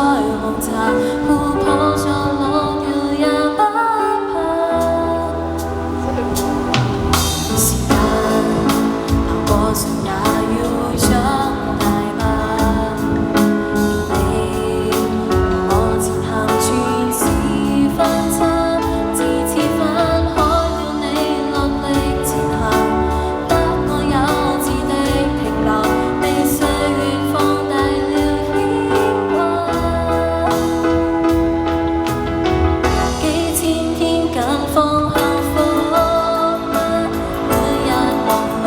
紅茶，琥珀上落掉也不怕。時間流過常也要長大吧。你和我前行全是翻差，自此分開了你落力前行，得我幼稚的停留，被歲月放大了牽掛。幾千天近況幸福嗎？每日忙碌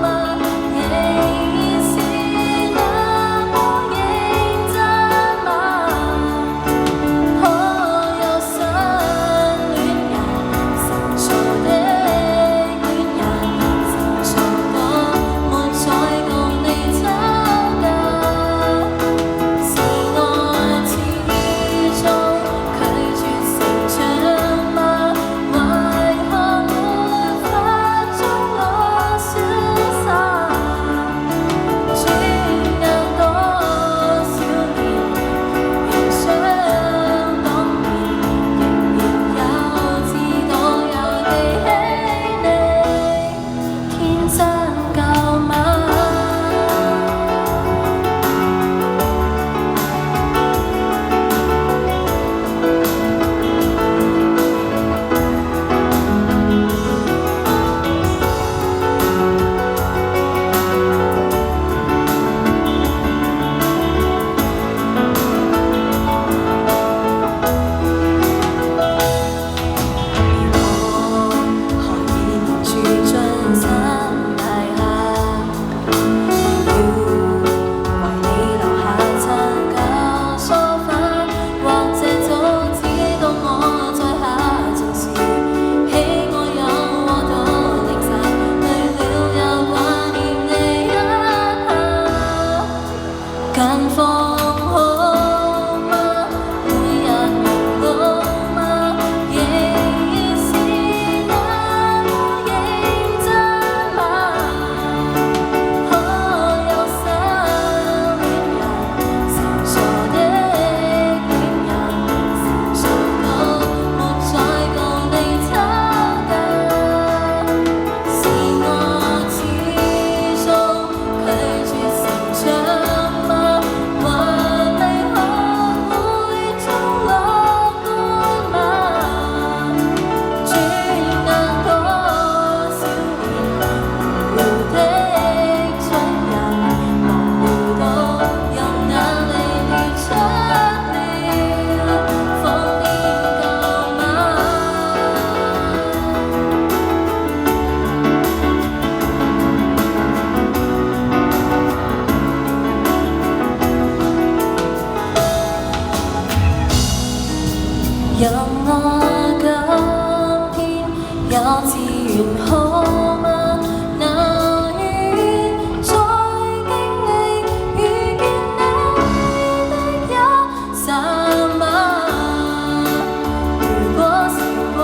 嗎？仍然是那麼認真嗎？可有新戀人，成熟的戀人，成熟到沒再共你吵架。是愛始終拒絕成長嗎？為何沒法將我消散？轉眼多少年，仍想當年，仍然幼稚到有記起你，天真夠嗎？何以連住進山大廈，要為你留下殘舊梳化，或者早知道我在下情時，喜愛有我到凌晨，累了又掛念你一下。近況好嗎？每日忙碌嗎？仍然是那麼認真嗎？可有新戀人，成熟的戀人，成熟到沒再共你吵架。是我始終拒絕成長嗎？還未學會中樂觀嗎？轉眼多少年，無聊的蠢人，無聊到用眼淚列出了瘋癲夠嗎？任我今天幼稚園好嗎？那願再經歷遇見你的一剎嗎？如果時光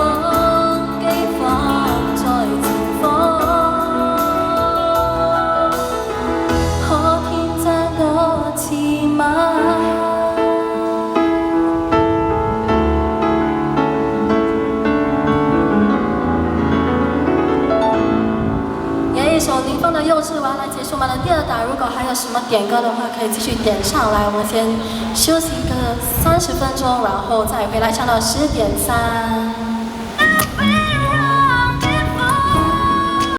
機放在前方，可天真多次嗎？一首林峰的《幼稚娃》来结束我们的第二档，如果还有什么点歌的话，可以继续点上来。我们先休息个30分钟，然后再回来唱到10点3。